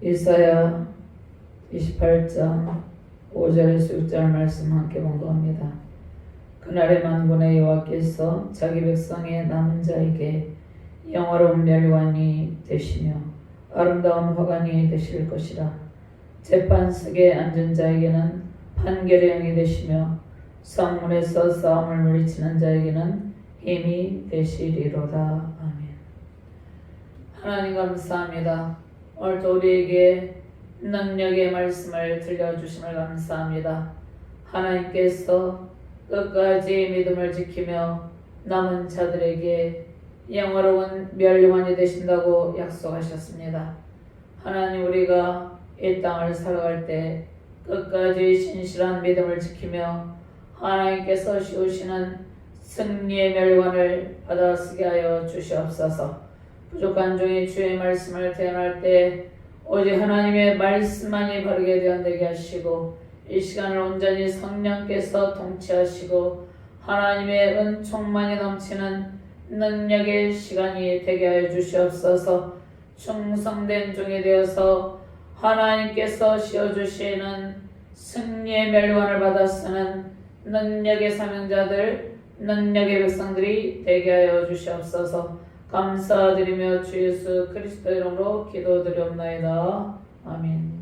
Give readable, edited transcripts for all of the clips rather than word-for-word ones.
이사야 28장 5절에서 6절 말씀 함께 봉독합니다. 그날의 만군의 여호와께서 자기 백성의 남은 자에게 영화로운 멸관이 되시며 아름다운 화관이 되실 것이라. 재판석에 앉은 자에게는 판결의 영이 되시며 성문에서 싸움을 물리치는 자에게는 힘이 되시리로다. 아멘. 하나님 감사합니다. 오늘도 우리에게 능력의 말씀을 들려주심을 감사합니다. 하나님께서 끝까지 믿음을 지키며 남은 자들에게 영화로운 멸관이 되신다고 약속하셨습니다. 하나님, 우리가 이 땅을 살아갈 때 끝까지 신실한 믿음을 지키며 하나님께서 씌우시는 승리의 멸관을 받아쓰게 하여 주시옵소서. 부족한 종이 주의 말씀을 대언할 때 오직 하나님의 말씀만이 바르게 되어되게 하시고 이 시간을 온전히 성령께서 통치하시고 하나님의 은총만이 넘치는 능력의 시간이 되게 하여 주시옵소서. 충성된 종이 되어서 하나님께서 씌워주시는 승리의 멸관을 받아 쓰는 능력의 사명자들, 능력의 백성들이 되게 하여 주시옵소서. 감사드리며 주 예수 그리스도 이름으로 기도드리옵나이다. 아멘.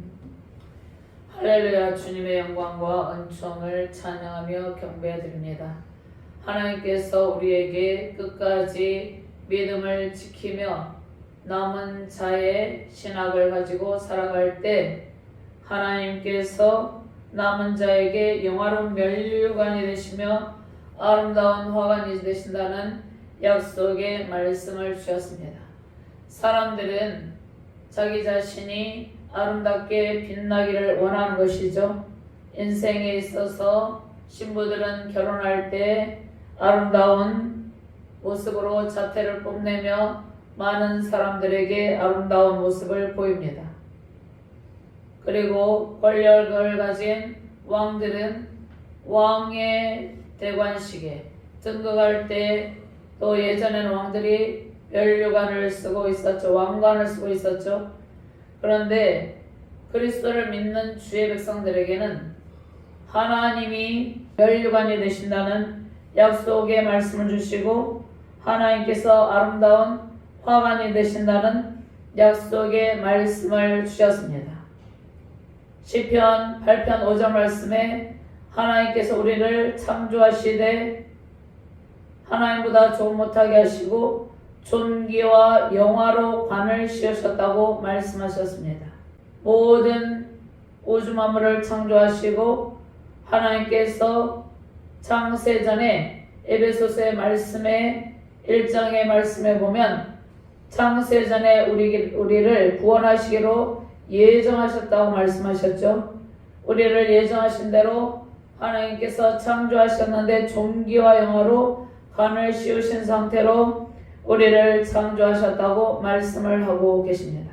할렐루야. 주님의 영광과 은총을 찬양하며 경배드립니다. 하나님께서 우리에게 끝까지 믿음을 지키며 남은 자의 신학을 가지고 살아갈 때 하나님께서 남은 자에게 영화로운 멸관이 되시며 아름다운 화관이 되신다는 약속의 말씀을 주셨습니다. 사람들은 자기 자신이 아름답게 빛나기를 원하는 것이죠. 인생에 있어서 신부들은 결혼할 때 아름다운 모습으로 자태를 뽐내며 많은 사람들에게 아름다운 모습을 보입니다. 그리고 권력을 가진 왕들은 왕의 대관식에 등극할 때 또 예전에는 왕들이 멸류관을 쓰고 있었죠. 왕관을 쓰고 있었죠. 그런데 그리스도를 믿는 주의 백성들에게는 하나님이 멸류관이 되신다는 약속의 말씀을 주시고 하나님께서 아름다운 화관이 되신다는 약속의 말씀을 주셨습니다. 시편 8편 5절 말씀에 하나님께서 우리를 창조하시되 하나님보다 좀 못하게 하시고 존귀와 영화로 관을 씌우셨다고 말씀하셨습니다. 모든 우주 만물을 창조하시고 하나님께서 창세전에 에베소서의 말씀에 1장의 말씀에 보면 창세전에 우리를 구원하시기로 예정하셨다고 말씀하셨죠. 우리를 예정하신 대로 하나님께서 창조하셨는데 존귀와 영화로 관을 씌우신 상태로 우리를 창조하셨다고 말씀을 하고 계십니다.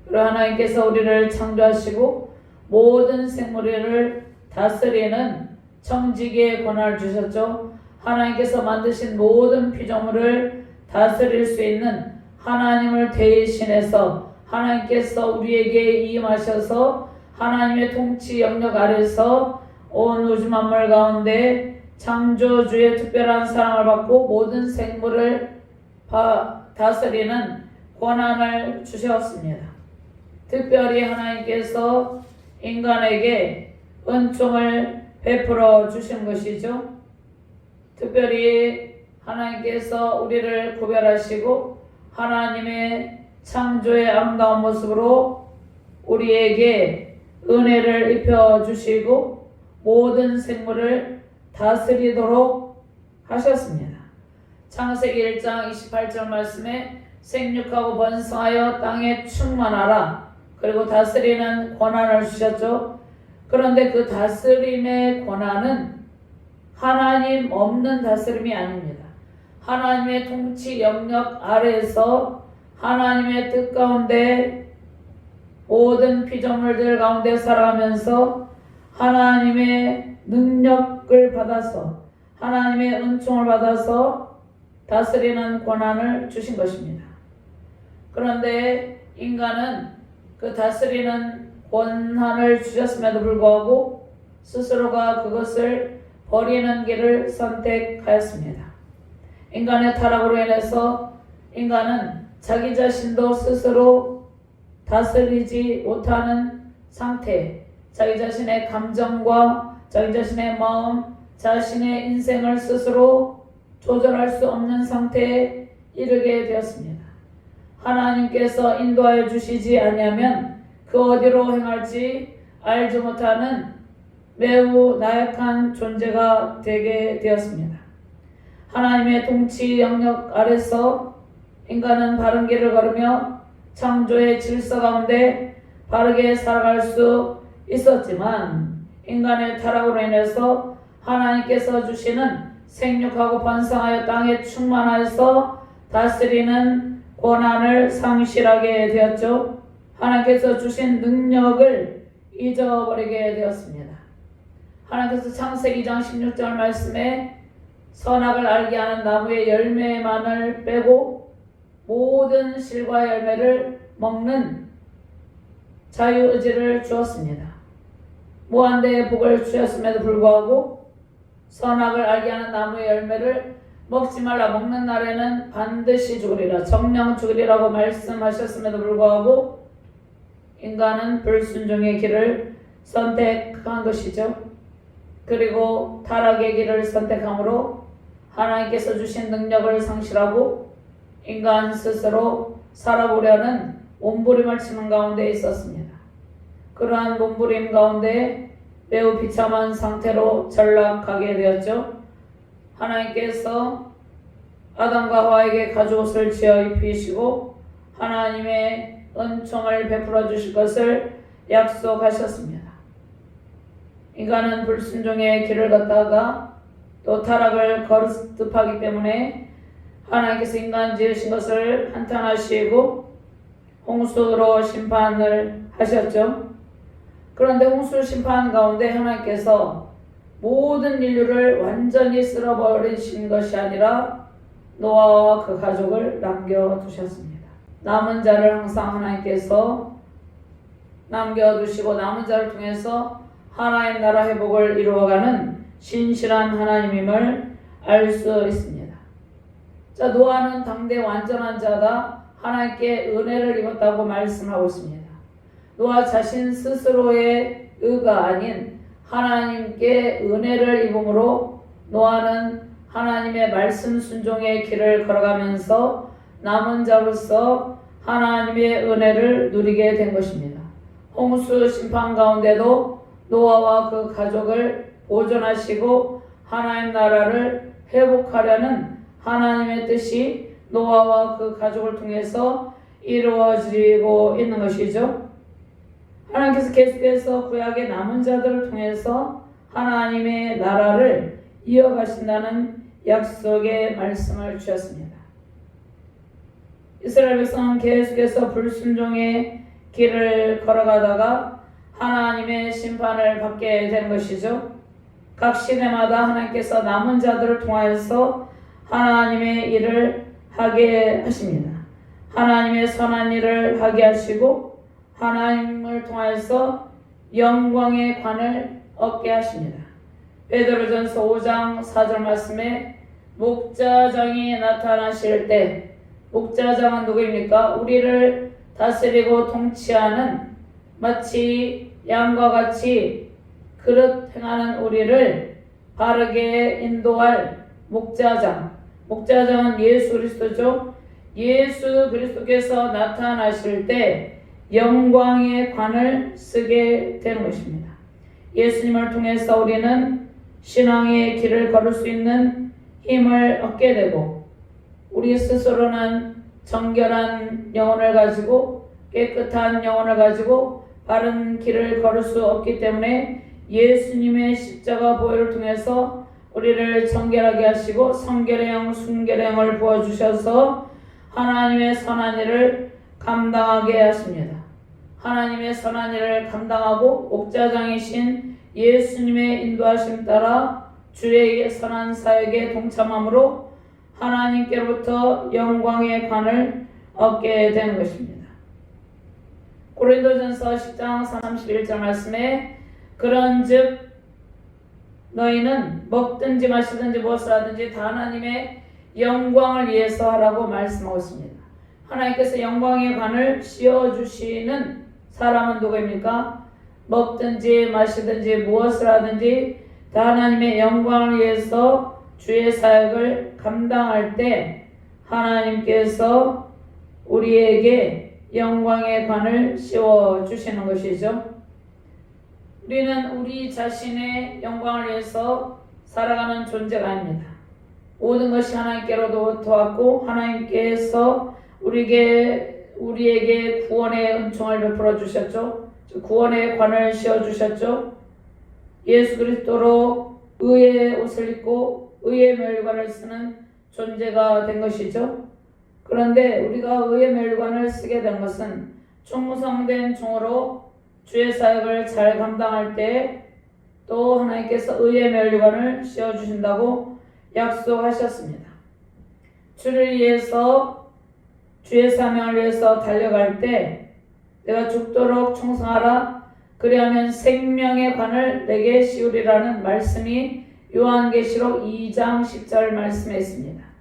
그리고 하나님께서 우리를 창조하시고 모든 생물을 다스리는 청지기의 권한을 주셨죠. 하나님께서 만드신 모든 피조물을 다스릴 수 있는 하나님을 대신해서 하나님께서 우리에게 임하셔서 하나님의 통치 영역 아래서 온 우주 만물 가운데 창조주의 특별한 사랑을 받고 모든 생물을 다스리는 권한을 주셨습니다. 특별히 하나님께서 인간에게 은총을 베풀어 주신 것이죠. 특별히 하나님께서 우리를 구별하시고 하나님의 창조의 아름다운 모습으로 우리에게 은혜를 입혀 주시고 모든 생물을 다스리도록 하셨습니다. 창세기 1장 28절 말씀에 생육하고 번성하여 땅에 충만하라. 그리고 다스리는 권한을 주셨죠. 그런데 그 다스림의 권한은 하나님 없는 다스림이 아닙니다. 하나님의 통치 영역 아래에서 하나님의 뜻 가운데 모든 피조물들 가운데 살아가면서 하나님의 능력을 받아서 하나님의 은총을 받아서 다스리는 권한을 주신 것입니다. 그런데 인간은 그 다스리는 권한을 주셨음에도 불구하고 스스로가 그것을 버리는 길을 선택하였습니다. 인간의 타락으로 인해서 인간은 자기 자신도 스스로 다스리지 못하는 상태, 자기 자신의 감정과 자기 자신의 마음, 자신의 인생을 스스로 조절할 수 없는 상태에 이르게 되었습니다. 하나님께서 인도하여 주시지 아니하면 그 어디로 행할지 알지 못하는 매우 나약한 존재가 되게 되었습니다. 하나님의 통치 영역 아래서 인간은 바른 길을 걸으며 창조의 질서 가운데 바르게 살아갈 수 있었지만 인간의 타락으로 인해서 하나님께서 주시는 생육하고 번성하여 땅에 충만하여서 다스리는 권한을 상실하게 되었죠. 하나님께서 주신 능력을 잊어버리게 되었습니다. 하나님께서 창세기 2장 16절 말씀에 선악을 알게 하는 나무의 열매만을 빼고 모든 실과 열매를 먹는 자유의지를 주었습니다. 무한대의 복을 주셨음에도 불구하고 선악을 알게 하는 나무의 열매를 먹지 말라, 먹는 날에는 반드시 죽으리라, 정령 죽으리라고 말씀하셨음에도 불구하고 인간은 불순종의 길을 선택한 것이죠. 그리고 타락의 길을 선택함으로 하나님께서 주신 능력을 상실하고 인간 스스로 살아보려는 몸부림을 치는 가운데 있었습니다. 그러한 몸부림 가운데 매우 비참한 상태로 전락하게 되었죠. 하나님께서 아담과 하와에게 가죽옷을 지어 입히시고 하나님의 은총을 베풀어 주실 것을 약속하셨습니다. 인간은 불순종의 길을 걷다가 또 타락을 거듭하기 때문에 하나님께서 인간 지으신 것을 한탄하시고 홍수로 심판을 하셨죠. 그런데 홍수 심판 가운데 하나님께서 모든 인류를 완전히 쓸어버리신 것이 아니라 노아와 그 가족을 남겨두셨습니다. 남은 자를 항상 하나님께서 남겨두시고 남은 자를 통해서 하나님 나라 회복을 이루어가는 신실한 하나님임을 알 수 있습니다. 자, 노아는 당대 완전한 자다, 하나님께 은혜를 입었다고 말씀하고 있습니다. 노아 자신 스스로의 의가 아닌 하나님께 은혜를 입음으로 노아는 하나님의 말씀 순종의 길을 걸어가면서 남은 자로서 하나님의 은혜를 누리게 된 것입니다. 홍수 심판 가운데도 노아와 그 가족을 보존하시고 하나님 나라를 회복하려는 하나님의 뜻이 노아와 그 가족을 통해서 이루어지고 있는 것이죠. 하나님께서 계속해서 구약의 남은 자들을 통해서 하나님의 나라를 이어가신다는 약속의 말씀을 주셨습니다. 이스라엘 백성은 계속해서 불순종의 길을 걸어가다가 하나님의 심판을 받게 된 것이죠. 각 시대마다 하나님께서 남은 자들을 통하여서 하나님의 일을 하게 하십니다. 하나님의 선한 일을 하게 하시고 하나님을 통하여서 영광의 관을 얻게 하십니다. 베드로전서 5장 4절 말씀에 목자장이 나타나실 때, 목자장은 누구입니까? 우리를 다스리고 통치하는, 마치 양과 같이 그릇 행하는 우리를 바르게 인도할 목자장. 목자장은 예수 그리스도죠. 예수 그리스도께서 나타나실 때 영광의 관을 쓰게 되는 것입니다. 예수님을 통해서 우리는 신앙의 길을 걸을 수 있는 힘을 얻게 되고, 우리 스스로는 정결한 영혼을 가지고 깨끗한 영혼을 가지고 바른 길을 걸을 수 없기 때문에 예수님의 십자가 보혈을 통해서 우리를 정결하게 하시고 성결의 영, 순결의 영을 부어주셔서 하나님의 선한 일을 감당하게 하십니다. 하나님의 선한 일을 감당하고 목자장이신 예수님의 인도하심 따라 주의 선한 사역에 동참함으로 하나님께로부터 영광의 관을 얻게 되는 것입니다. 고린도전서 10장 31절 말씀에 그런즉 너희는 먹든지 마시든지 무엇을 하든지 다 하나님의 영광을 위해서 하라고 말씀하고 있습니다. 하나님께서 영광의 관을 씌워주시는 사람은 누구입니까? 먹든지 마시든지 무엇을 하든지 다 하나님의 영광을 위해서 주의 사역을 감당할 때 하나님께서 우리에게 영광의 관을 씌워주시는 것이죠. 우리는 우리 자신의 영광을 위해서 살아가는 존재가 아닙니다. 모든 것이 하나님께로부터 왔고 하나님께서 우리에게 구원의 은총을 베풀어 주셨죠. 구원의 관을 씌워 주셨죠. 예수 그리스도로 의의 옷을 입고 의의 멸관을 쓰는 존재가 된 것이죠. 그런데 우리가 의의 멸관을 쓰게 된 것은 충성된 종으로 주의 사역을 잘 감당할 때 또 하나님께서 의의 멸관을 씌워 주신다고 약속하셨습니다. 주를 위해서 주의 사명을 위해서 달려갈 때 내가 죽도록 충성하라 그리하면 생명의 관을 내게 씌우리라는 말씀이 요한계시록 2장 10절 말씀에 있습니다.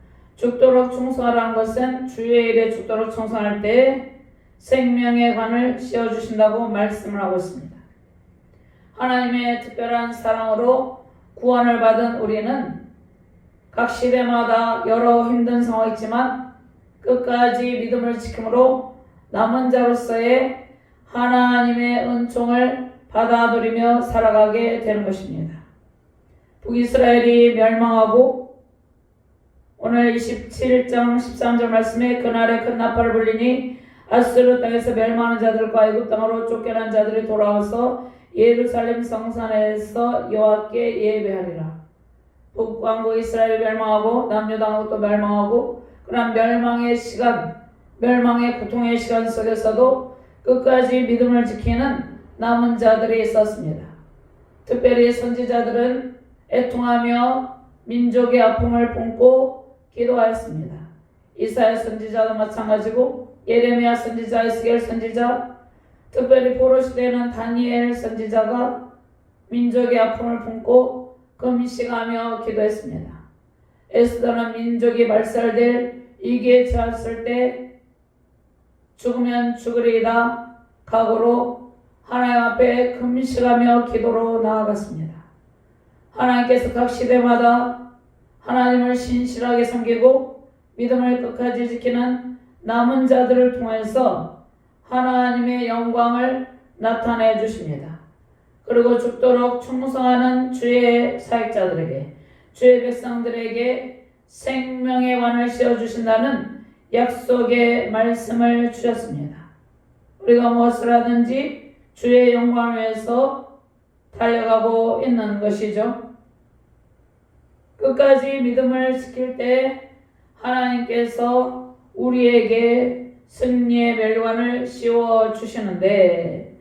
죽도록 충성하라는 것은 주의 일에 죽도록 충성할 때 생명의 관을 씌워주신다고 말씀을 하고 있습니다. 하나님의 특별한 사랑으로 구원을 받은 우리는 각 시대마다 여러 힘든 상황이 있지만 끝까지 믿음을 지킴으로 남은 자로서의 하나님의 은총을 받아들이며 살아가게 되는 것입니다. 북이스라엘이 멸망하고 오늘 27장 13절 말씀에 그날에 큰 나팔을 불리니 아수르 땅에서 멸망하는 자들과 애굽 땅으로 쫓겨난 자들이 돌아와서 예루살렘 성산에서 여호와께 예배하리라. 북왕국 이스라엘이 멸망하고 남유다하고 또 멸망하고 그런 멸망의 시간, 멸망의 고통의 시간 속에서도 끝까지 믿음을 지키는 남은 자들이 있었습니다. 특별히 선지자들은 애통하며 민족의 아픔을 품고 기도하였습니다. 이사야 선지자도 마찬가지고 예레미야 선지자, 에스겔 선지자, 특별히 포로 시대에는 다니엘 선지자가 민족의 아픔을 품고 금식하며 기도했습니다. 에스더는 민족이 말살될 위기에 처했을 때 죽으면 죽으리이다 각오로 하나님 앞에 금식하며 기도로 나아갔습니다. 하나님께서 각 시대마다 하나님을 신실하게 섬기고 믿음을 끝까지 지키는 남은 자들을 통해서 하나님의 영광을 나타내 주십니다. 그리고 죽도록 충성하는 주의 사역자들에게, 주의 백성들에게 생명의 관을 씌워주신다는 약속의 말씀을 주셨습니다. 우리가 무엇을 하든지 주의 영광을 위해서 달려가고 있는 것이죠. 끝까지 믿음을 지킬 때 하나님께서 우리에게 승리의 멸관을 씌워주시는데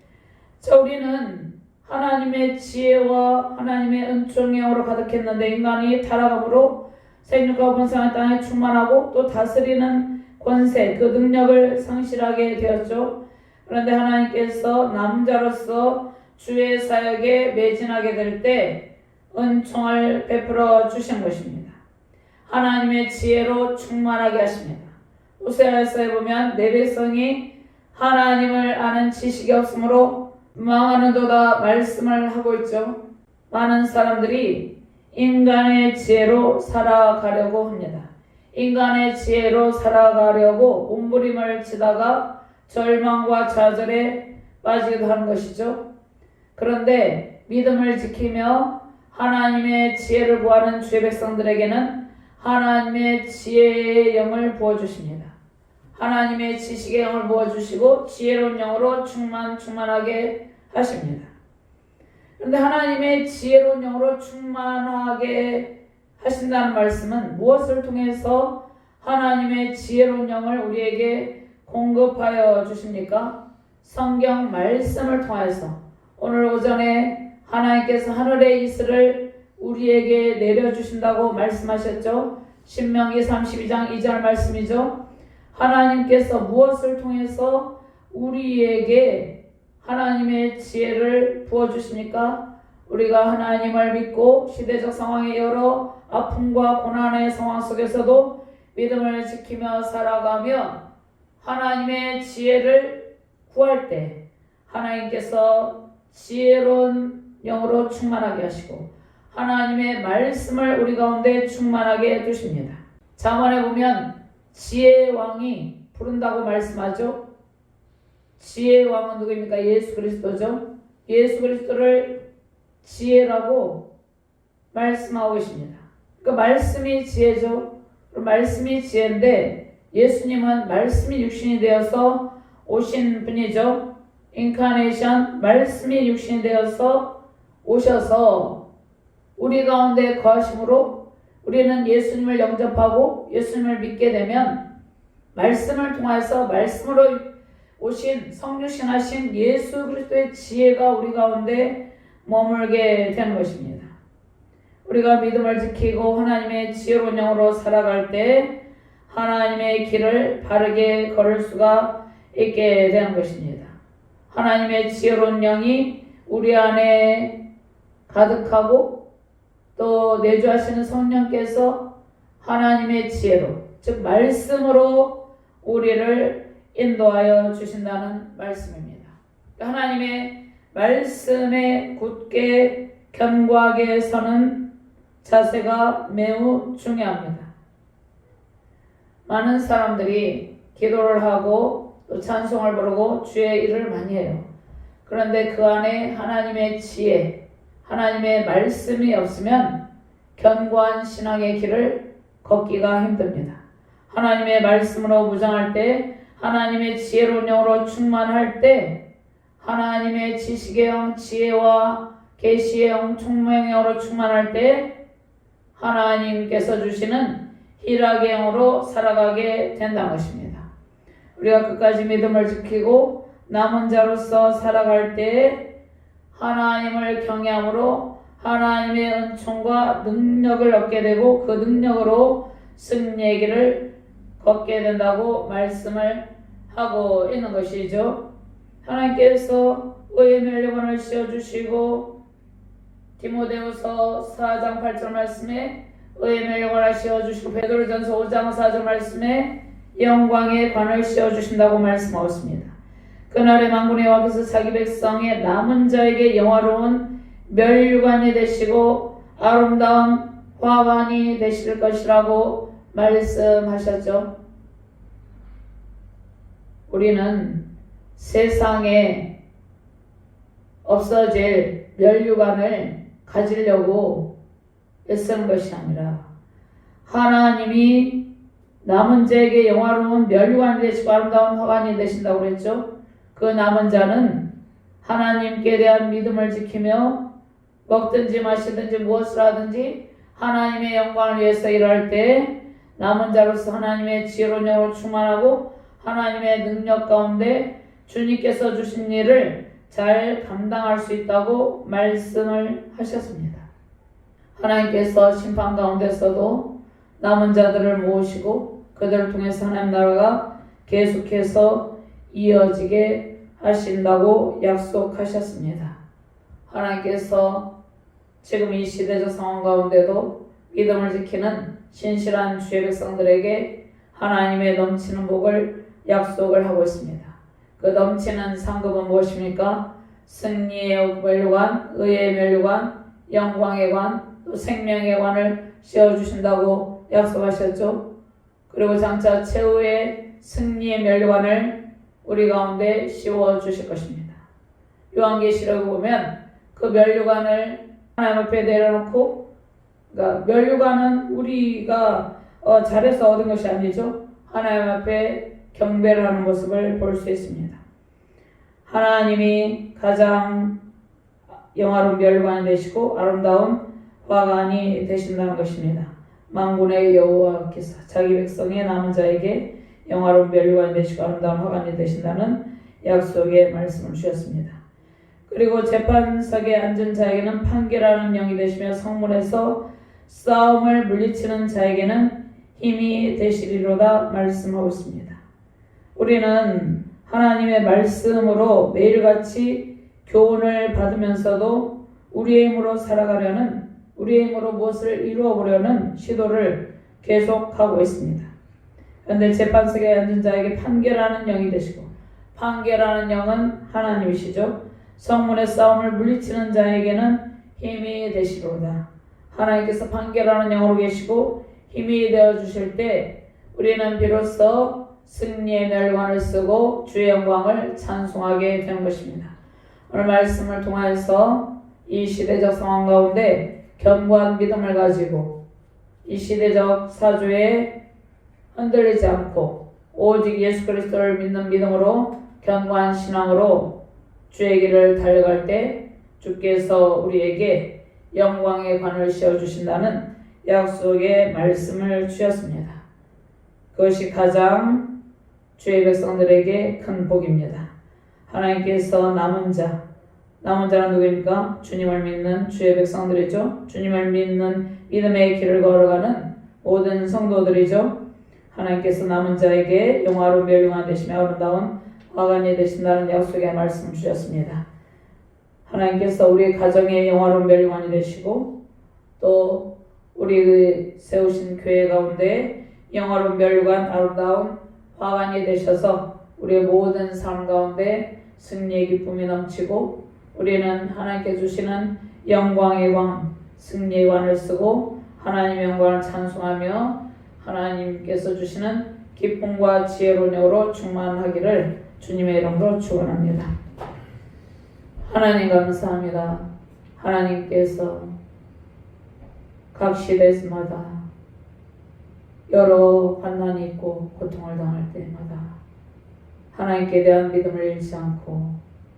우리는 하나님의 지혜와 하나님의 은총의 영으로 가득했는데 인간이 타락함으로 생육과 번성한 땅에 충만하고 또 다스리는 권세, 그 능력을 상실하게 되었죠. 그런데 하나님께서 남자로서 주의 사역에 매진하게 될 때 은총을 베풀어 주신 것입니다. 하나님의 지혜로 충만하게 하십니다. 호세아서에 보면 내 백성이 하나님을 아는 지식이 없으므로 망하는도다 말씀을 하고 있죠. 많은 사람들이 인간의 지혜로 살아가려고 합니다. 인간의 지혜로 살아가려고 몸부림을 치다가 절망과 좌절에 빠지기도 하는 것이죠. 그런데 믿음을 지키며 하나님의 지혜를 구하는 주의 백성들에게는 하나님의 지혜의 영을 부어주십니다. 하나님의 지식의 영을 부어주시고 지혜로운 영으로 충만하게 하십니다. 그런데 하나님의 지혜로운 영으로 충만하게 하신다는 말씀은 무엇을 통해서 하나님의 지혜로운 영을 우리에게 공급하여 주십니까? 성경 말씀을 통해서 오늘 오전에 하나님께서 하늘의 이슬을 우리에게 내려주신다고 말씀하셨죠. 신명기 32장 2절 말씀이죠. 하나님께서 무엇을 통해서 우리에게 하나님의 지혜를 부어주십니까? 우리가 하나님을 믿고 시대적 상황의 여러 아픔과 고난의 상황 속에서도 믿음을 지키며 살아가며 하나님의 지혜를 구할 때 하나님께서 지혜로운 영으로 충만하게 하시고 하나님의 말씀을 우리 가운데 충만하게 해주십니다. 잠언에 보면 지혜의 왕이 부른다고 말씀하죠. 지혜의 왕은 누구입니까? 예수 그리스도죠. 예수 그리스도를 지혜라고 말씀하고 계십니다. 그 말씀이 지혜죠. 말씀이 지혜인데 예수님은 말씀이 육신이 되어서 오신 분이죠. 인카네이션, 말씀이 육신이 되어서 오셔서 우리 가운데 거하심으로 우리는 예수님을 영접하고 예수님을 믿게 되면 말씀을 통해서 말씀으로 오신 성육신하신 예수 그리스도의 지혜가 우리 가운데 머물게 되는 것입니다. 우리가 믿음을 지키고 하나님의 지혜로운 영으로 살아갈 때 하나님의 길을 바르게 걸을 수가 있게 되는 것입니다. 하나님의 지혜로운 영이 우리 안에 가득하고 또 내주하시는 성령께서 하나님의 지혜로 즉 말씀으로 우리를 인도하여 주신다는 말씀입니다. 하나님의 말씀에 굳게 견고하게 서는 자세가 매우 중요합니다. 많은 사람들이 기도를 하고 또 찬송을 부르고 주의 일을 많이 해요. 그런데 그 안에 하나님의 지혜, 하나님의 말씀이 없으면 견고한 신앙의 길을 걷기가 힘듭니다. 하나님의 말씀으로 무장할 때, 하나님의 지혜로운 영으로 충만할 때, 하나님의 지식의 영, 지혜와 계시의 영, 총명의 영으로 충만할 때 하나님께서 주시는 희락의 영으로 살아가게 된다는 것입니다. 우리가 끝까지 믿음을 지키고 남은 자로서 살아갈 때 하나님을 경외함으로 하나님의 은총과 능력을 얻게 되고 그 능력으로 승리의 길을 걷게 된다고 말씀을 하고 있는 것이죠. 하나님께서 의의 멸류관을 씌워주시고 디모데후서 4장 8절 말씀에 의의 멸류관을 씌워주시고 베드로전서 5장 4절 말씀에 영광의 관을 씌워주신다고 말씀하고 있습니다. 그날에 만군의 여호와께서 자기 백성의 남은 자에게 영화로운 멸류관이 되시고 아름다운 화관이 되실 것이라고 말씀하셨죠. 우리는 세상에 없어질 멸류관을 가지려고 애쓰는 것이 아니라 하나님이 남은 자에게 영화로운 멸류관이 되시고 아름다운 화관이 되신다고 그랬죠. 그 남은 자는 하나님께 대한 믿음을 지키며 먹든지 마시든지 무엇을 하든지 하나님의 영광을 위해서 일할 때 남은 자로서 하나님의 지혜로운 영으로 충만하고 하나님의 능력 가운데 주님께서 주신 일을 잘 감당할 수 있다고 말씀을 하셨습니다. 하나님께서 심판 가운데서도 남은 자들을 모으시고 그들을 통해서 하나님 나라가 계속해서 이어지게 하신다고 약속하셨습니다. 하나님께서 지금 이 시대적 상황 가운데도 믿음을 지키는 신실한 주의 백성들에게 하나님의 넘치는 복을 약속을 하고 있습니다. 그 넘치는 상급은 무엇입니까? 승리의 멸류관, 의의 멸류관, 영광의 관, 또 생명의 관을 씌워주신다고 약속하셨죠. 그리고 장차 최후의 승리의 멸류관을 우리 가운데 씌워주실 것입니다. 요한계시록을 보면 그 멸류관을 하나님 앞에 내려놓고, 그러니까 멸류관은 우리가 잘해서 얻은 것이 아니죠. 하나님 앞에 경배를 하는 모습을 볼 수 있습니다. 하나님이 가장 영화로운 멸관이 되시고 아름다운 화관이 되신다는 것입니다. 만군의 여호와께서 자기 백성의 남은 자에게 영화로운 멸관이 되시고 아름다운 화관이 되신다는 약속의 말씀을 주셨습니다. 그리고 재판석에 앉은 자에게는 판결하는 영이 되시며 성문에서 싸움을 물리치는 자에게는 힘이 되시리로다 말씀하고 있습니다. 우리는 하나님의 말씀으로 매일같이 교훈을 받으면서도 우리의 힘으로 살아가려는, 우리의 힘으로 무엇을 이루어보려는 시도를 계속하고 있습니다. 그런데 재판석에 앉은 자에게 판결하는 영이 되시고, 판결하는 영은 하나님이시죠. 성문의 싸움을 물리치는 자에게는 힘이 되시로다. 하나님께서 판결하는 영으로 계시고 힘이 되어 주실 때 우리는 비로소 승리의 멸관을 쓰고 주의 영광을 찬송하게 되는 것입니다. 오늘 말씀을 통해서 이 시대적 상황 가운데 견고한 믿음을 가지고 이 시대적 사주에 흔들리지 않고 오직 예수 그리스도를 믿는 믿음으로 견고한 신앙으로 주의 길을 달려갈 때 주께서 우리에게 영광의 관을 씌워주신다는 약속의 말씀을 주셨습니다. 그것이 가장 주의 백성들에게 큰 복입니다. 하나님께서 남은 자는 누구입니까? 주님을 믿는 주의 백성들이죠. 주님을 믿는 믿음의 길을 걸어가는 모든 성도들이죠. 하나님께서 남은 자에게 영화로운 멸류관 되시며 아름다운 화관이 되신다는 약속의 말씀을 주셨습니다. 하나님께서 우리 가정의 영화로운 멸류관이 되시고 또 우리 세우신 교회 가운데 영화로운 멸류관 아름다운 화관이 되셔서 우리의 모든 삶 가운데 승리의 기쁨이 넘치고 우리는 하나님께 주시는 영광의 광, 승리의 관을 쓰고 하나님의 영광을 찬송하며 하나님께서 주시는 기쁨과 지혜로운 영으로 충만하기를 주님의 이름으로 축원합니다. 하나님 감사합니다. 하나님께서 각 시대마다 여러 환난이 있고 고통을 당할 때마다 하나님께 대한 믿음을 잃지 않고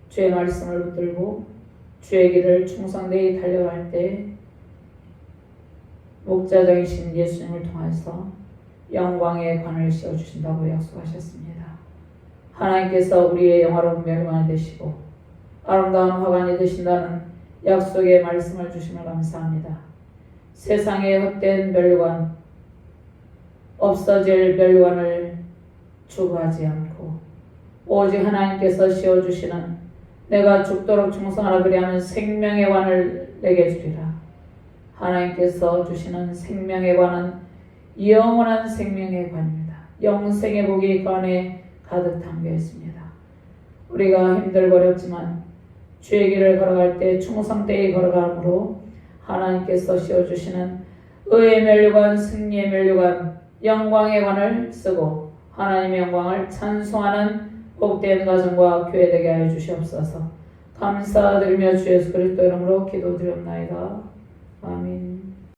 주의 말씀을 붙들고 주의 길을 충성되이 달려갈 때 목자장이신 예수님을 통해서 영광의 관을 씌워주신다고 약속하셨습니다. 하나님께서 우리의 영화로운 멸관이 되시고 아름다운 화관이 되신다는 약속의 말씀을 주심을 감사합니다. 세상의 헛된 멸관, 없어질 멸관을 추구하지 않고 오직 하나님께서 씌워주시는 내가 죽도록 충성하라 그리하면 생명의 관을 내게 주리라. 하나님께서 주시는 생명의 관은 영원한 생명의 관입니다. 영생의 복이 관에 가득 담겨 있습니다. 우리가 힘들고 어렵지만 주의 길을 걸어갈 때 충성되이 걸어가므로 하나님께서 씌워주시는 의의 멸류관, 승리의 멸류관, 영광의 관을 쓰고 하나님의 영광을 찬송하는 복된 가정과 교회 되게 하여 주시옵소서. 감사드리며 주 예수 그리스도 이름으로 기도드리옵나이다. 아멘.